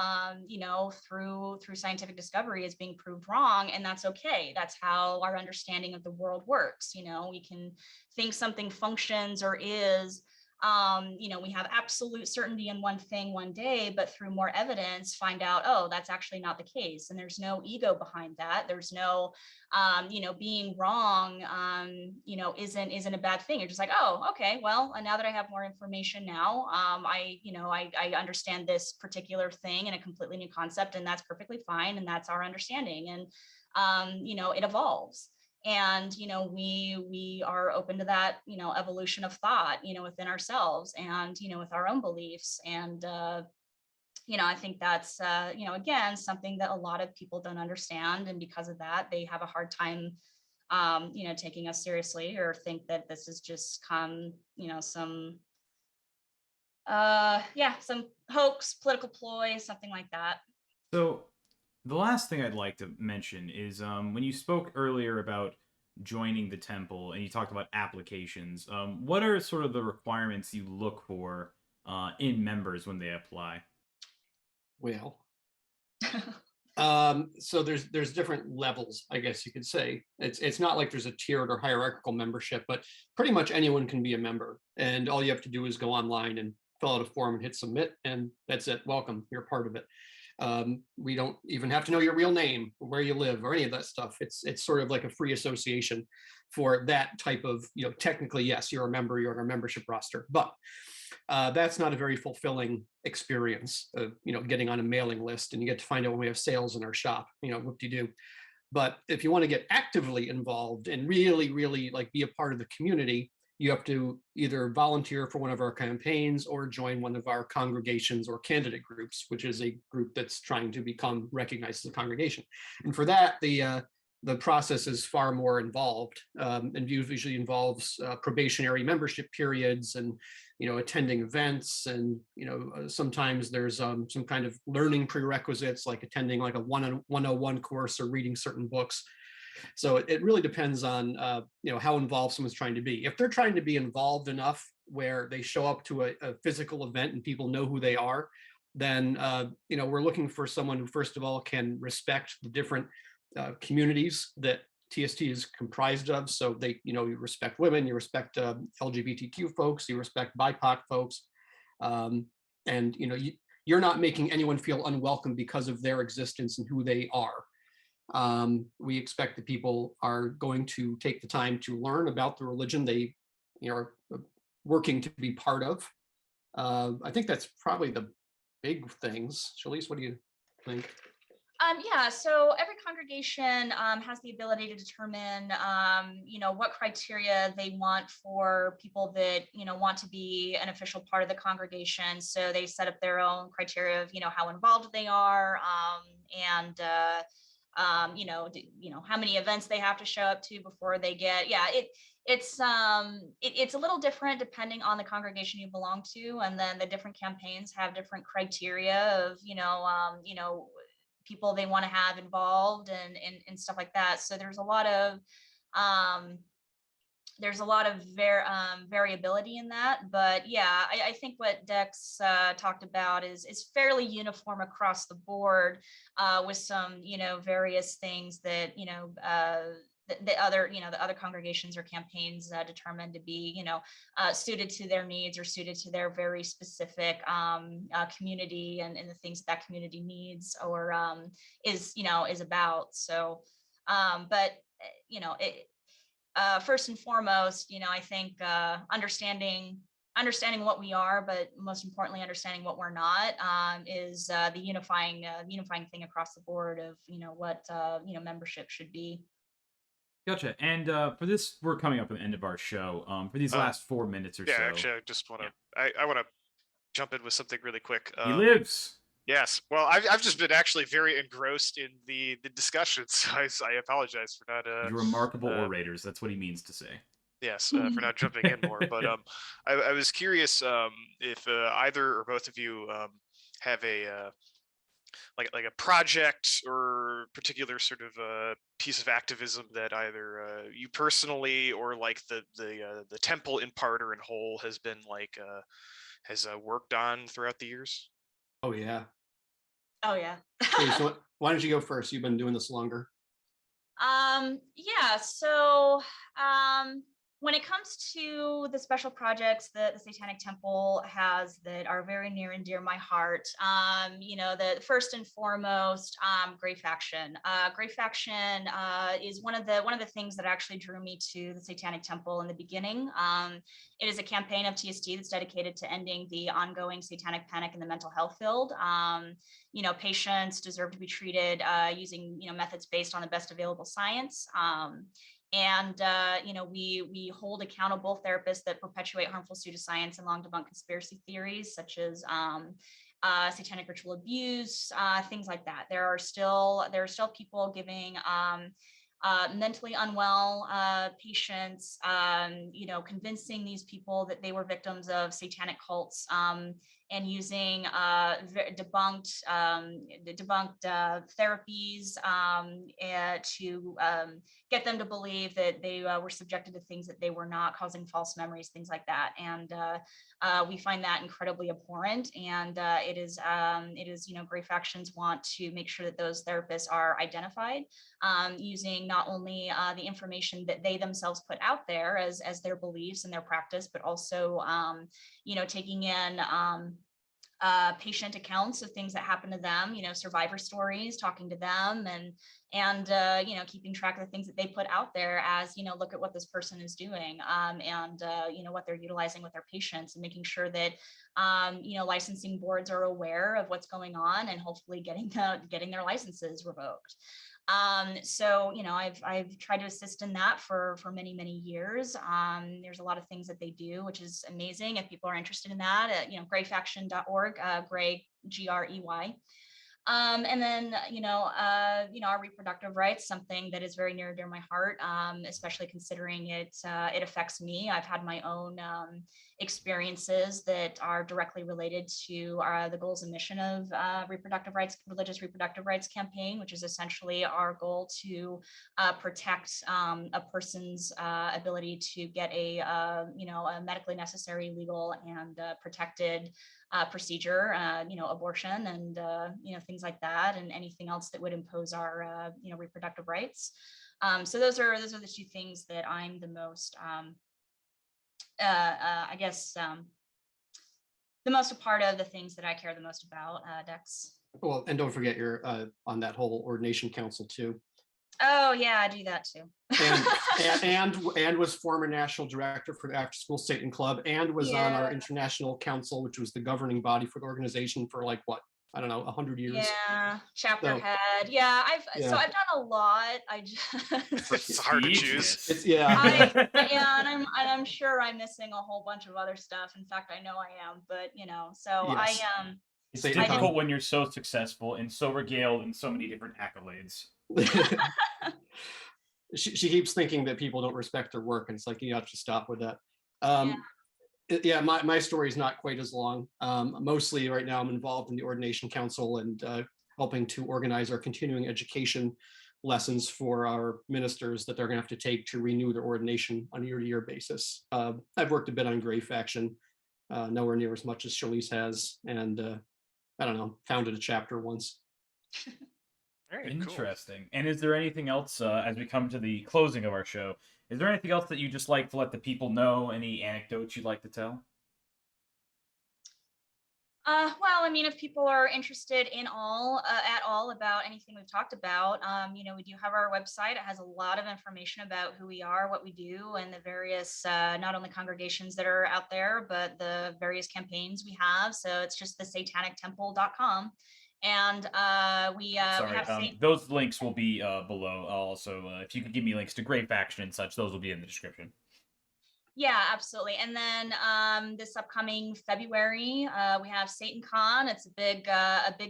through scientific discovery is being proved wrong, and that's okay. That's how our understanding of the world works. We can think something functions or is. We have absolute certainty in one thing one day, but through more evidence find out, oh, that's actually not the case. And there's no ego behind that. There's no, being wrong, isn't a bad thing. You're just like, oh, okay, well, now that I have more information now, I understand this particular thing in a completely new concept, and that's perfectly fine. And that's our understanding. And, it evolves. And we are open to that evolution of thought within ourselves, and with our own beliefs. And I think that's again something that a lot of people don't understand, and because of that they have a hard time taking us seriously, or think that this is just some some hoax, political ploy, something like that. So the last thing I'd like to mention is when you spoke earlier about joining the temple and you talked about applications, what are sort of the requirements you look for in members when they apply? Well, so there's different levels, I guess you could say. It's not like there's a tiered or hierarchical membership, but pretty much anyone can be a member. And all you have to do is go online and fill out a form and hit submit, and that's it. Welcome, you're part of it. We don't even have to know your real name, where you live, or any of that stuff. It's sort of like a free association for that type of, technically, yes, you're a member, you're on our membership roster, but that's not a very fulfilling experience of, getting on a mailing list and you get to find out when we have sales in our shop, whoop-de-doo. But if you want to get actively involved and really, really like be a part of the community, you have to either volunteer for one of our campaigns or join one of our congregations or candidate groups, which is a group that's trying to become recognized as a congregation. And for that, the process is far more involved, and usually involves probationary membership periods and attending events, and sometimes there's some kind of learning prerequisites like attending like a 101 course or reading certain books. So it really depends on how involved someone's trying to be. If they're trying to be involved enough where they show up to a physical event and people know who they are, then we're looking for someone who first of all can respect the different communities that TST is comprised of. So you respect women, you respect LGBTQ folks, you respect BIPOC folks, and you're not making anyone feel unwelcome because of their existence and who they are. We expect that people are going to take the time to learn about the religion they are working to be part of. I think that's probably the big things. Chalice, what do you think? Yeah, so every congregation has the ability to determine, what criteria they want for people that, want to be an official part of the congregation. So they set up their own criteria of, how involved they are, and how many events they have to show up to before they get. Yeah, it's a little different depending on the congregation you belong to, and then the different campaigns have different criteria of people they want to have involved and stuff like that. So there's a lot of variability in that, but yeah, I think what Dex talked about is fairly uniform across the board, with some various things that the other congregations or campaigns determined to be suited to their needs or suited to their very specific community and the things that community needs or is about. So but first and foremost, I think understanding what we are, but most importantly, understanding what we're not, is the unifying thing across the board of what membership should be. Gotcha. And for this, we're coming up at the end of our show. For these last 4 minutes or so. Yeah, actually, I just want to. Yeah. I want to jump in with something really quick. He lives. Yes. Well, I've just been actually very engrossed in the discussion, so I apologize for not. You're remarkable orators. That's what he means to say. Yes, for not jumping in more. But I was curious if either or both of you have a like a project or particular sort of a piece of activism that either you personally or like the temple in part or in whole has been like has worked on throughout the years. Oh yeah. Oh yeah. Okay, so why don't you go first? You've been doing this longer. Yeah, so when it comes to the special projects that the Satanic Temple has that are very near and dear my heart, the first and foremost, Grey Faction. Grey Faction is one of the things that actually drew me to the Satanic Temple in the beginning. It is a campaign of TST that's dedicated to ending the ongoing satanic panic in the mental health field. Patients deserve to be treated using methods based on the best available science. And we hold accountable therapists that perpetuate harmful pseudoscience and long debunked conspiracy theories, such as satanic ritual abuse, things like that. There are still people giving mentally unwell patients, convincing these people that they were victims of satanic cults, and using debunked therapies to get them to believe that they were subjected to things that they were not, causing false memories, things like that. And we find that incredibly abhorrent. And it is Grey Factions want to make sure that those therapists are identified, using not only the information that they themselves put out there as their beliefs and their practice, but also taking in patient accounts of things that happen to them, survivor stories, talking to them, and keeping track of the things that they put out there as, look at what this person is doing, and what they're utilizing with their patients, and making sure that licensing boards are aware of what's going on, and hopefully getting their licenses revoked. So I've tried to assist in that for many, many years. There's a lot of things that they do, which is amazing. If people are interested in that, greyfaction.org, Grey, Grey. And then, our reproductive rights, something that is very near and dear to my heart, especially considering it affects me. I've had my own experiences that are directly related to the goals and mission of religious reproductive rights campaign, which is essentially our goal to protect a person's ability to get a medically necessary, legal, and protected procedure, abortion, and things like that, and anything else that would impose our reproductive rights. So those are the two things that I'm the most, I guess, the most a part of, the things that I care the most about. Dex. Well, and don't forget you're on that whole Ordination Council too. Oh yeah, I do that too. and was former national director for the After School Satan Club, and was on our international council, which was the governing body for the organization for like what, I don't know, 100 years. Yeah, chapter head. Yeah, so I've done a lot. I just it's hard to choose. and I'm sure I'm missing a whole bunch of other stuff. In fact, I know I am, but so yes. It's difficult when you're so successful and so regaled in so many different accolades. She keeps thinking that people don't respect her work, and it's like, you have to stop with that. My story is not quite as long. Mostly right now I'm involved in the Ordination Council and helping to organize our continuing education lessons for our ministers that they're going to have to take to renew their ordination on a year-to-year basis. I've worked a bit on Grey Faction, nowhere near as much as Chalice has, and I don't know, founded a chapter once. Very interesting. Cool. And is there anything else, as we come to the closing of our show, is there anything else that you just like to let the people know? Any anecdotes you'd like to tell? Well, I mean, if people are interested in at all about anything we've talked about, we do have our website. It has a lot of information about who we are, what we do, and the various, not only congregations that are out there, but the various campaigns we have. So it's just the satanictemple.com. And we have those links will be below. Also, if you could give me links to Grey Faction and such, those will be in the description. Yeah, absolutely. And then this upcoming February, we have SatanCon. It's a big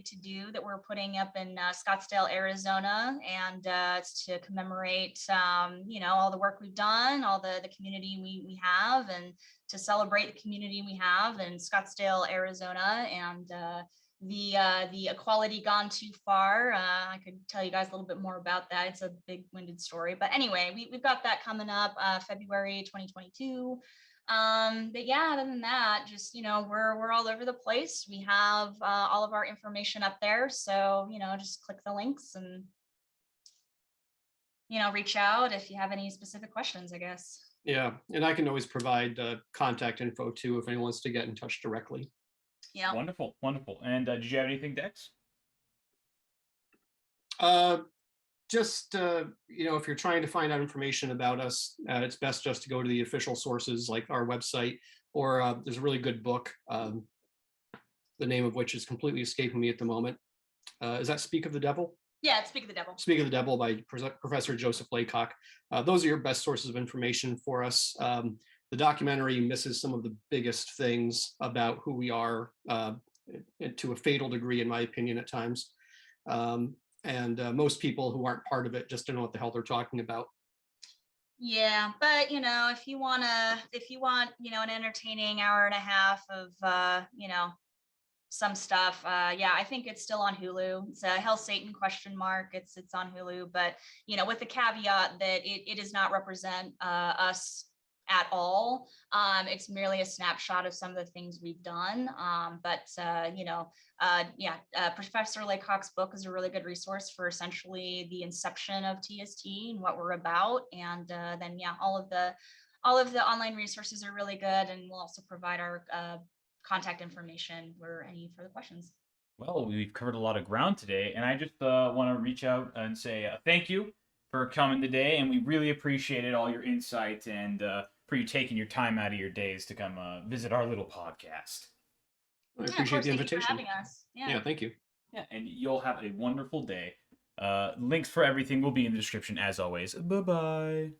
to-do that we're putting up in Scottsdale, Arizona, and it's to commemorate all the work we've done, all the community we have, and to celebrate the community we have in Scottsdale, Arizona, and the equality gone too far. I could tell you guys a little bit more about that. It's a big-winded story, but anyway, we've got that coming up February 2022. But yeah, other than that, just we're all over the place. We have all of our information up there, so just click the links and reach out if you have any specific questions, I guess. Yeah, and I can always provide contact info too if anyone wants to get in touch directly. Yeah. Wonderful. And did you have anything, Dex? Just if you're trying to find out information about us, it's best just to go to the official sources like our website, or there's a really good book, the name of which is completely escaping me at the moment. Is that Speak of the Devil? Yeah, it's Speak of the Devil. Speak of the Devil by Professor Joseph Laycock. Those are your best sources of information for us. The documentary misses some of the biggest things about who we are, to a fatal degree, in my opinion, at times. And most people who aren't part of it just don't know what the hell they're talking about. Yeah, but if you want an entertaining hour and a half of some stuff, yeah, I think it's still on Hulu. It's a Hell Satan ? It's on Hulu, but with the caveat that it does not represent us at all. It's merely a snapshot of some of the things we've done. Professor Laycock's book is a really good resource for essentially the inception of TST and what we're about. And then all of the online resources are really good. And we'll also provide our contact information for any further questions. Well, we've covered a lot of ground today, and I just want to reach out and say thank you for coming today, and we really appreciated all your insight and for you taking your time out of your days to come visit our little podcast. I Yeah, of appreciate course, the thank you for invitation. having us. Yeah, thank you. Yeah, and you'll have a wonderful day. Links for everything will be in the description as always. Bye-bye.